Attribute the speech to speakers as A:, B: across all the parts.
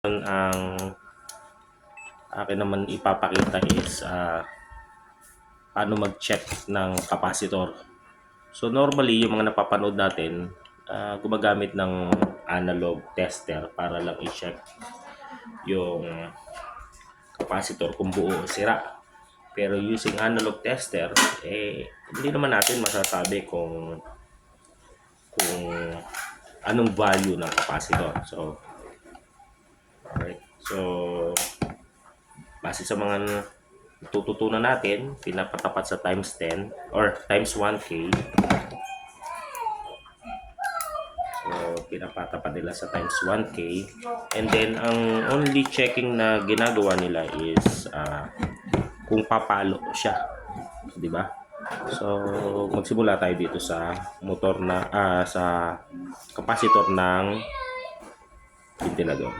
A: Ang akin naman ipapakita is paano mag-check ng capacitor. So normally yung mga napapanood natin gumagamit ng analog tester para lang i-check yung capacitor kung buo o sira. Pero using analog tester, hindi naman natin masasabi kung anong value ng capacitor. So, alright. So, base sa mga tututunan natin, pinapatapat sa times 10 or times 1K. So, pinapatapat nila sa times 1K. And then, ang only checking na ginagawa nila is kung papalo siya. Di ba? So, magsimula tayo dito sa motor na, sa capacitor ng ventilador.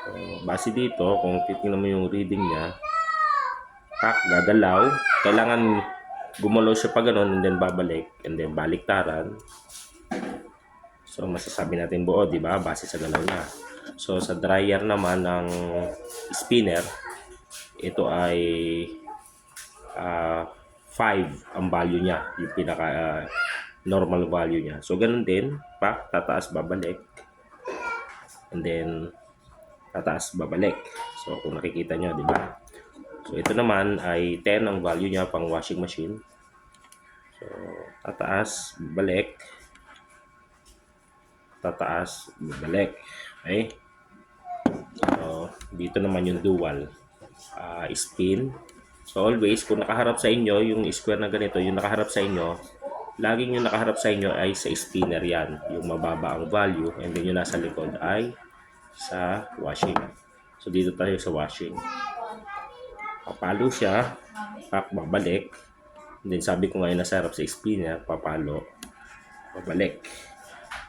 A: So, base dito, kung titingnan mo yung reading niya, gagalaw. Kailangan gumalaw siya pa ganun and then babalik and then baliktaran. So masasabi natin buo, di ba? Base sa galaw niya. So sa dryer naman ng spinner, ito ay 5 ang value niya, yung pinaka normal value niya. So ganun din, tataas babalik. And then tataas babalik. So kung nakikita nyo, di ba? So, ito naman ay 10 ang value niya pang washing machine. So, tataas, balik. Tataas, balik. Okay? So, dito naman yung dual spin. So, always, kung nakaharap sa inyo, yung square na ganito, yung nakaharap sa inyo, laging yung nakaharap sa inyo ay sa spinner yan. Yung mababa ang value. And then yung nasa likod ay sa washing. So, dito tayo sa washing. Papalo siya, babalik. And then sabi ko ngayon nasa harap sa spinner, papalo, babalik.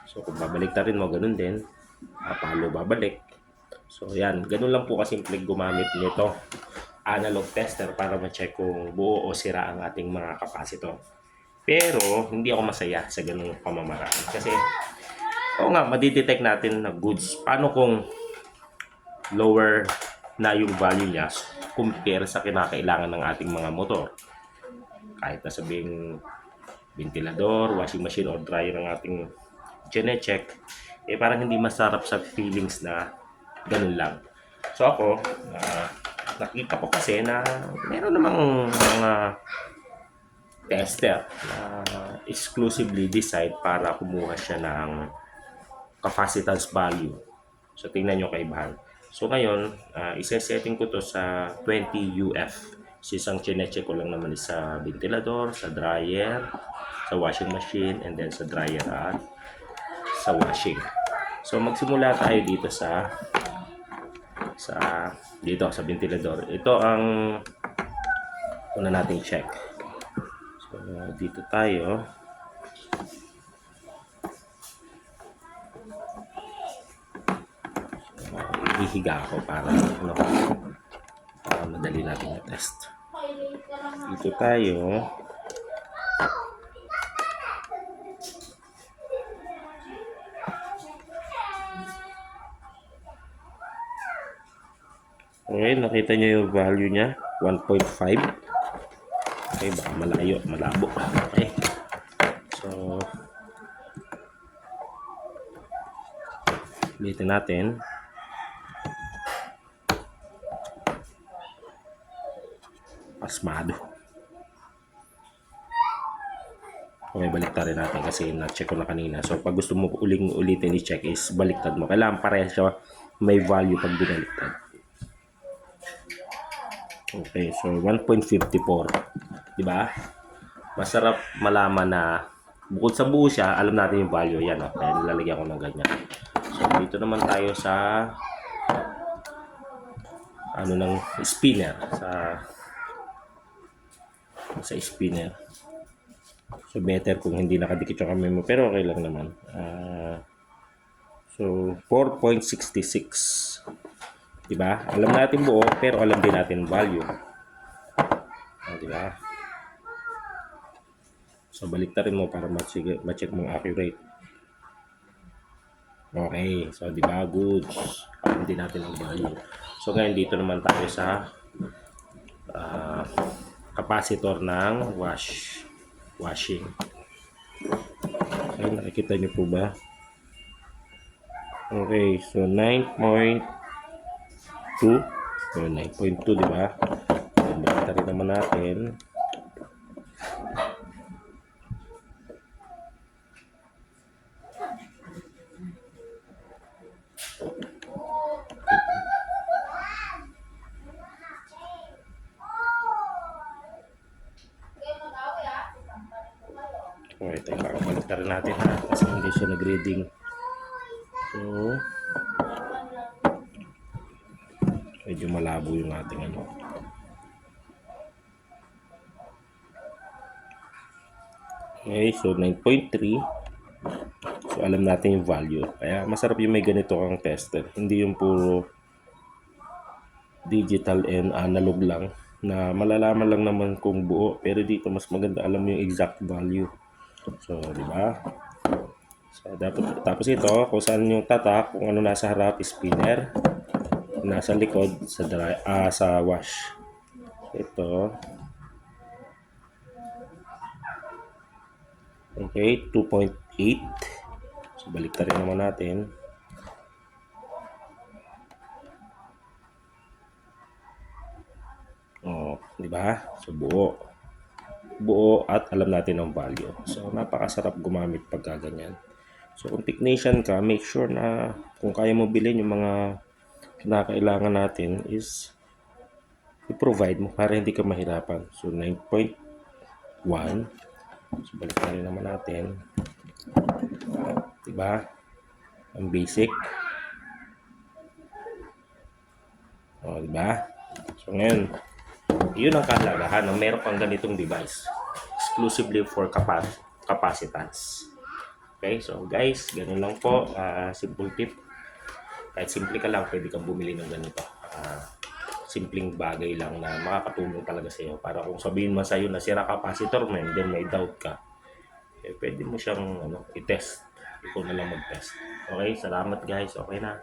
A: So kung babalik na rin mo, ganun din. Papalo, babalik. So yan, ganun lang po kasimple gumamit nito analog tester para ma-check kung buo o sira ang ating mga capacitor. Pero hindi ako masaya sa ganung pamamaraan. Kasi, oo nga, madidetect natin na goods. Paano kung lower na yung value niya compare sa kinakailangan ng ating mga motor? Kahit na sabing ventilador, washing machine, or dryer ng ating gene-check, parang hindi masarap sa feelings na ganun lang. So ako, nakita ko kasi na meron namang mga tester na exclusively decide para kumuha siya ng capacitance value. So tingnan nyo kaibahan. So ngayon, isa-setting ko to sa 20 UF. Isang chinecheck ko lang naman sa ventilador, sa dryer, sa washing machine, and then sa dryer at sa washing. So magsimula tayo dito sa ventilador. Ito ang una nating check. So dito tayo. Hihiga ako para madali natin i-test. Dito tayo. Okay, nakita nyo yung value niya, 1.5. Okay, baka malayo, malabo. Okay. So, ulitin natin. Pasmado. Okay, baliktad rin natin kasi na-check ko na kanina. So, pag gusto mo ulitin i-check is baliktad mo. Kailangan parehas siya may value pag binaliktad. Okay, so 1.54. Diba? Masarap malaman na bukod sa buo siya, alam natin yung value. Yan, okay. Nilalagyan ko ng ganyan. So, dito naman tayo sa ng spinner. Sa spinner. So, better kung hindi nakadikit yung kamay mo. Pero okay lang naman. So, 4.66. Diba? Alam natin buo, pero alam din natin value. Diba? So, baliktarin mo para ma-check mo accurate. Okay, so di ba goods? Hindi natin ang value. So ngayon dito naman tayo sa ah, capacitor ng washing. Okay, nakikita niyo po ba? Okay, so 9.2. So 9.2, di ba? Baliktad rin naman natin. Okay, teka, baliktad rin natin ha, kasi hindi siya nag-reading. So, medyo malabo yung ating ano. Okay, so 9.3. So, alam natin yung value. Kaya masarap yung may ganito kang tester. Hindi yung puro digital and analog lang na malalaman lang naman kung buo. Pero dito mas maganda alam mo yung exact value. So, di ba? So, dapat, tapos ito, kung saan yung tatak, kung ano nasa harap, spinner. Nasa likod, sa wash. Ito. Okay, 2.8. So, balik rin naman natin. Oh, di ba? So, buo at alam natin ang value. So, napakasarap gumamit pagka ganyan. So, kung technician ka, make sure na kung kaya mo bilhin yung mga kinakailangan natin is i-provide mo para hindi ka mahirapan. So, 9.1. So, balik na rin naman natin. Diba? Ang basic. O, diba? So, ngayon, yun ang kahalagahan na meron kang ganitong device exclusively for capacitance. Okay, so guys, ganun lang po. Simple tip. Kahit simple ka lang, pwede kang bumili ng ganito. Simpleng bagay lang na makakatulong talaga sa iyo. Para kung sabihin mo sa iyo na sira capacitor mo, then may doubt ka, eh, pwede mo siyang i-test. Ikaw na lang mag-test. Okay, salamat guys. Okay na.